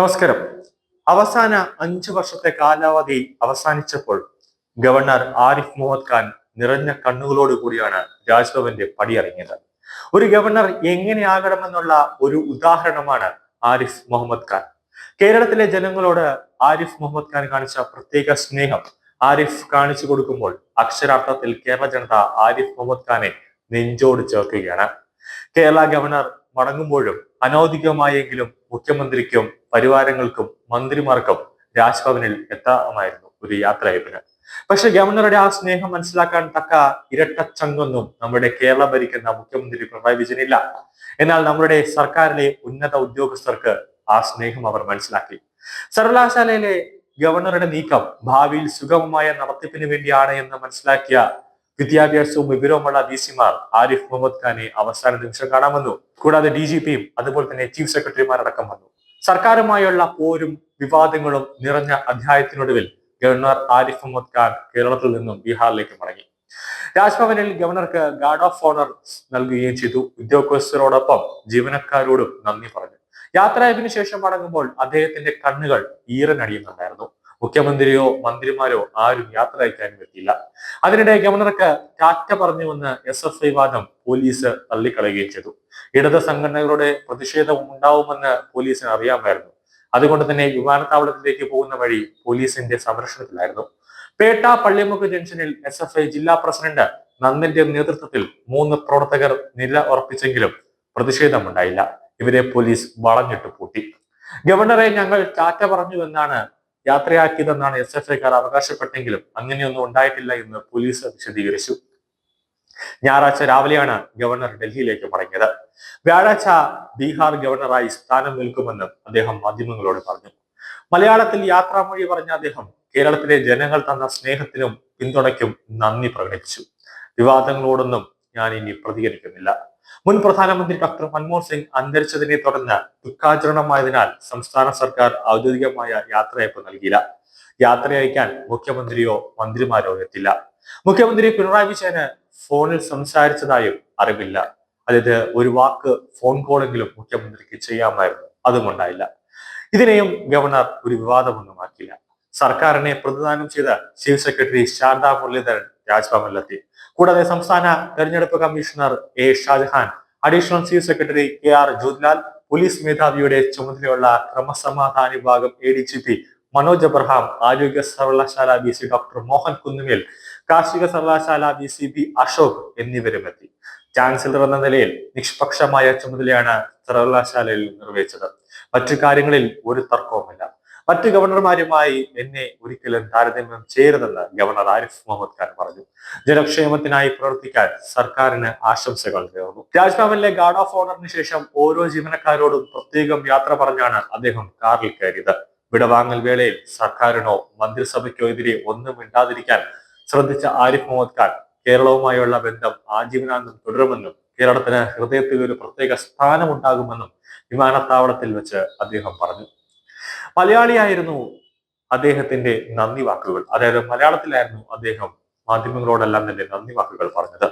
നമസ്കാരം. അവസാന 5 വർഷത്തെ കാലാവധി അവസാനിച്ചപ്പോൾ ഗവർണർ ആരിഫ് മുഹമ്മദ് ഖാൻ നിറഞ്ഞ കണ്ണുകളോട് കൂടിയാണ് രാജ്ഭവന്റെ പടിയിറങ്ങിയത്. ഒരു ഗവർണർ എങ്ങനെയാകണമെന്നുള്ള ഒരു ഉദാഹരണമാണ് ആരിഫ് മുഹമ്മദ് ഖാൻ. കേരളത്തിലെ ജനങ്ങളോട് ആരിഫ് മുഹമ്മദ് ഖാൻ കാണിച്ച പ്രത്യേക സ്നേഹം ആരിഫ് കാണിച്ചു കൊടുക്കുമ്പോൾ അക്ഷരാർത്ഥത്തിൽ കേരള ജനത ആരിഫ് മുഹമ്മദ് ഖാനെ നെഞ്ചോട് ചേർക്കുകയാണ്. കേരള ഗവർണർ മടങ്ങുമ്പോഴും അനൗദ്യോഗികമായെങ്കിലും മുഖ്യമന്ത്രിക്കും പരിവാരങ്ങൾക്കും മന്ത്രിമാർക്കും രാജ്ഭവനിൽ എത്താമായിരുന്നു ഒരു യാത്രയയപ്പിന്. പക്ഷെ ഗവർണറുടെ ആ സ്നേഹം മനസ്സിലാക്കാൻ തക്ക ഇരട്ടച്ചങ്കൊന്നും നമ്മുടെ കേരളം ഭരിക്കുന്ന മുഖ്യമന്ത്രി പിണറായി വിജയനില്ല. എന്നാൽ നമ്മുടെ സർക്കാരിലെ ഉന്നത ഉദ്യോഗസ്ഥർക്ക് ആ സ്നേഹം അവർ മനസ്സിലാക്കി. സർവകലാശാലയിലെ ഗവർണറുടെ നീക്കം ഭാവിയിൽ സുഗമമായ നടത്തിപ്പിന് വേണ്ടിയാണ് എന്ന് മനസ്സിലാക്കിയ വിദ്യാഭ്യാസവും വിവരവുമുള്ള വിസിമാർ ആരിഫ് മുഹമ്മദ് ഖാനെ അവസാന നിമിഷം കാണാൻ വന്നു. കൂടാതെ DGPയും അതുപോലെ തന്നെ ചീഫ് സെക്രട്ടറിമാരടക്കം വന്നു. സർക്കാരുമായുള്ള പോരും വിവാദങ്ങളും നിറഞ്ഞ അധ്യായത്തിനൊടുവിൽ ഗവർണർ ആരിഫ് മുഹമ്മദ് ഖാൻ കേരളത്തിൽ നിന്നും ബീഹാറിലേക്ക് മടങ്ങി. രാജ്ഭവനിൽ ഗവർണർക്ക് ഗാർഡ് ഓഫ് ഓണർ നൽകുകയും ചെയ്തു. ഉദ്യോഗസ്ഥരോടൊപ്പം ജീവനക്കാരോടും നന്ദി പറഞ്ഞു. യാത്രയപ്പിന് ശേഷം മടങ്ങുമ്പോൾ അദ്ദേഹത്തിന്റെ കണ്ണുകൾ ഈറനടിയുന്നുണ്ടായിരുന്നു. മുഖ്യമന്ത്രിയോ മന്ത്രിമാരോ ആരും യാത്ര അയക്കാനും എത്തിയില്ല. അതിനിടെ ഗവർണർക്ക് ടാറ്റ പറഞ്ഞുവെന്ന് SFI വാദം പോലീസ് തള്ളിക്കളയുകയും ചെയ്തു. ഇടത് സംഘടനകളുടെ പ്രതിഷേധം ഉണ്ടാവുമെന്ന് പോലീസിന് അറിയാമായിരുന്നു. അതുകൊണ്ട് തന്നെ വിമാനത്താവളത്തിലേക്ക് പോകുന്ന വഴി പോലീസിന്റെ സംരക്ഷണത്തിലായിരുന്നു. പേട്ട പള്ളിമുക്ക് ജംഗ്ഷനിൽ SFI ജില്ലാ പ്രസിഡന്റ് നന്ദന്റെ നേതൃത്വത്തിൽ 3 പ്രവർത്തകർ നില ഉറപ്പിച്ചെങ്കിലും പ്രതിഷേധമുണ്ടായില്ല. ഇവരെ പോലീസ് വളഞ്ഞിട്ട് പൂട്ടി. ഗവർണറെ ഞങ്ങൾ ടാറ്റ പറഞ്ഞുവെന്നാണ് യാത്രയാക്കിയതെന്നാണ് SFIക്കാർ അവകാശപ്പെട്ടെങ്കിലും അങ്ങനെയൊന്നും ഉണ്ടായിട്ടില്ല എന്ന് പോലീസ് വിശദീകരിച്ചു. ഞായറാഴ്ച രാവിലെയാണ് ഗവർണർ ഡൽഹിയിലേക്ക് മടങ്ങിയത്. വ്യാഴാഴ്ച ബീഹാർ ഗവർണറായി സ്ഥാനം നിൽക്കുമെന്ന് അദ്ദേഹം മാധ്യമങ്ങളോട് പറഞ്ഞു. മലയാളത്തിൽ യാത്രാമൊഴി പറഞ്ഞ അദ്ദേഹം കേരളത്തിലെ ജനങ്ങൾ തന്ന സ്നേഹത്തിനും പിന്തുണയ്ക്കും നന്ദി പ്രകടിപ്പിച്ചു. വിവാദങ്ങളോടൊന്നും ഞാൻ ഇനി പ്രതികരിക്കുന്നില്ല. മുൻ പ്രധാനമന്ത്രി ഡോക്ടർ മൻമോഹൻ സിംഗ് അന്തരിച്ചതിനെ തുടർന്ന് ദുഃഖാചരണമായതിനാൽ സംസ്ഥാന സർക്കാർ ഔദ്യോഗികമായ യാത്രയയപ്പ് നൽകിയില്ല. യാത്രയയക്കാൻ മുഖ്യമന്ത്രിയോ മന്ത്രിമാരോ എത്തില്ല. മുഖ്യമന്ത്രി പിണറായി വിജയന് ഫോണിൽ സംസാരിച്ചതായും അറിവില്ല. അതായത് ഒരു വാക്ക് ഫോൺ കോളെങ്കിലും മുഖ്യമന്ത്രിക്ക് ചെയ്യാമായിരുന്നു, അതും ഉണ്ടായില്ല. ഇതിനെയും ഗവർണർ ഒരു വിവാദമൊന്നുമാക്കില്ല. സർക്കാരിനെ പ്രതിദാനം ചെയ്ത ചീഫ് സെക്രട്ടറി ശാരദാ മുരളീധരൻ രാജ്ഭവനിലെത്തി. കൂടാതെ സംസ്ഥാന തെരഞ്ഞെടുപ്പ് commissioner Shajahan, additional chief secretary KR Jyothilal, police മേധാവിയുടെ ചുമതലയുള്ള ക്രമസമാധാന വിഭാഗം ADGP മനോജ് എബ്രഹാം, ആരോഗ്യ സർവകലാശാല VC ഡോക്ടർ മോഹൻ കുന്നുമേൽ, കാർഷിക സർവകലാശാല VC B അശോക് എന്നിവരും എത്തി. ചാൻസലർ എന്ന നിലയിൽ നിഷ്പക്ഷമായ ചുമതലയാണ് സർവകലാശാലയിൽ നിർവഹിച്ചത്. മറ്റു കാര്യങ്ങളിൽ ഒരു തർക്കവുമില്ല. മറ്റു ഗവർണർമാരുമായി എന്നെ ഒരിക്കലും താരതമ്യം ചെയ്യരുതെന്ന് ഗവർണർ ആരിഫ് മുഹമ്മദ് ഖാൻ പറഞ്ഞു. ജനക്ഷേമത്തിനായി പ്രവർത്തിക്കാൻ സർക്കാരിന് ആശംസകൾ നേർന്നു. രാജ്ഭവനിലെ ഗാർഡ് ഓഫ് ഓണറിന് ശേഷം ഓരോ ജീവനക്കാരോടും പ്രത്യേകം യാത്ര പറഞ്ഞാണ് അദ്ദേഹം കാറിൽ കയറിയത്. വിടവാങ്ങൽ വേളയിൽ സർക്കാരിനോ മന്ത്രിസഭയ്ക്കോ എതിരെ ഒന്നും മിണ്ടാതിരിക്കാൻ ശ്രദ്ധിച്ച ആരിഫ് മുഹമ്മദ് ഖാൻ കേരളവുമായുള്ള ബന്ധം ആജീവനാന്തം തുടരുമെന്നും കേരളത്തിന് ഹൃദയത്തിൽ ഒരു പ്രത്യേക സ്ഥാനമുണ്ടാകുമെന്നും വിമാനത്താവളത്തിൽ വെച്ച് അദ്ദേഹം പറഞ്ഞു. മലയാളിയായിരുന്നു അദ്ദേഹത്തിന്റെ നന്ദി വാക്കുകൾ. അതായത് മലയാളത്തിലായിരുന്നു അദ്ദേഹം മാധ്യമങ്ങളോടെല്ലാം തന്നെ നന്ദി വാക്കുകൾ പറഞ്ഞത്.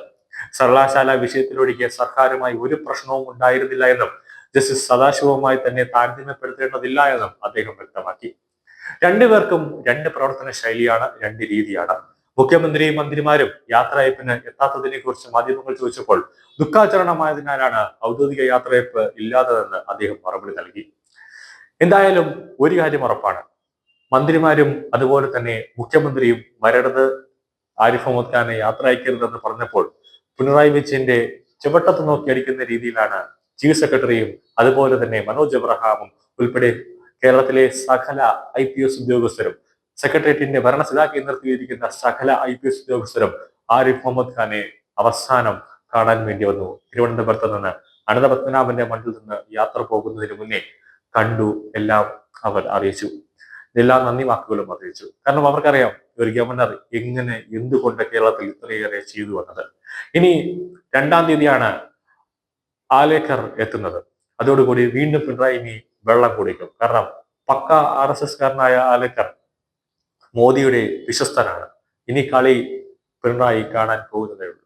സർവകലാശാല വിഷയത്തിലൊഴികെ സർക്കാരുമായി ഒരു പ്രശ്നവും ഉണ്ടായിരുന്നില്ല എന്നും ജസ്റ്റിസ് സദാശിവവുമായി തന്നെ താരതമ്യപ്പെടുത്തേണ്ടതില്ല എന്നും അദ്ദേഹം വ്യക്തമാക്കി. രണ്ടുപേർക്കും രണ്ട് പ്രവർത്തന ശൈലിയാണ്, രണ്ട് രീതിയാണ്. മുഖ്യമന്ത്രിയും മന്ത്രിമാരും യാത്രയയപ്പിന് എത്താത്തതിനെ കുറിച്ച് മാധ്യമങ്ങൾ ചോദിച്ചപ്പോൾ ദുഃഖാചരണമായതിനാലാണ് ഔദ്യോഗിക യാത്രയയപ്പ് ഇല്ലാത്തതെന്ന് അദ്ദേഹം മറുപടി നൽകി. എന്തായാലും ഒരു കാര്യം ഉറപ്പാണ്, മന്ത്രിമാരും അതുപോലെ തന്നെ മുഖ്യമന്ത്രിയും വരരുത്, ആരിഫ് മുഹമ്മദ് ഖാനെ യാത്ര അയക്കരുതെന്ന് പറഞ്ഞപ്പോൾ പിണറായി വിജയന്റെ ചുവട്ടത്ത് നോക്കി അടിക്കുന്ന രീതിയിലാണ് ചീഫ് സെക്രട്ടറിയും അതുപോലെ തന്നെ മനോജ് എബ്രഹാമും ഉൾപ്പെടെ കേരളത്തിലെ സകല IPS ഉദ്യോഗസ്ഥരും, സെക്രട്ടേറിയറ്റിന്റെ ഭരണസിതാ കേന്ദ്രത്തിലിരിക്കുന്ന സകല IPS ഉദ്യോഗസ്ഥരും ആരിഫ് മുഹമ്മദ് ഖാനെ അവസാനം കാണാൻ വേണ്ടി വന്നു. തിരുവനന്തപുരത്ത് നിന്ന് അനന്തപത്മനാഭന്റെ മണ്ണിൽ നിന്ന് യാത്ര പോകുന്നതിന് മുന്നേ കണ്ടു, എല്ലാം അവർ അറിയിച്ചു. എല്ലാ നന്ദി വാക്കുകളും അറിയിച്ചു. കാരണം അവർക്കറിയാം ഒരു ഗവർണർ എങ്ങനെ എന്തുകൊണ്ട് കേരളത്തിൽ ഇത്രയേറെ ചെയ്തു വന്നത്. ഇനി 2-ാം തീയതിയാണ് ആലേക്കർ എത്തുന്നത്. അതോടുകൂടി വീണ്ടും പിണറായി ഇനി വെള്ളം കുടിക്കും. കാരണം പക്ക RSS കാരനായ ആലേക്കർ മോദിയുടെ വിശ്വസ്തനാണ്. ഇനി കളി പിണറായി കാണാൻ പോകുന്നതേ ഉള്ളൂ.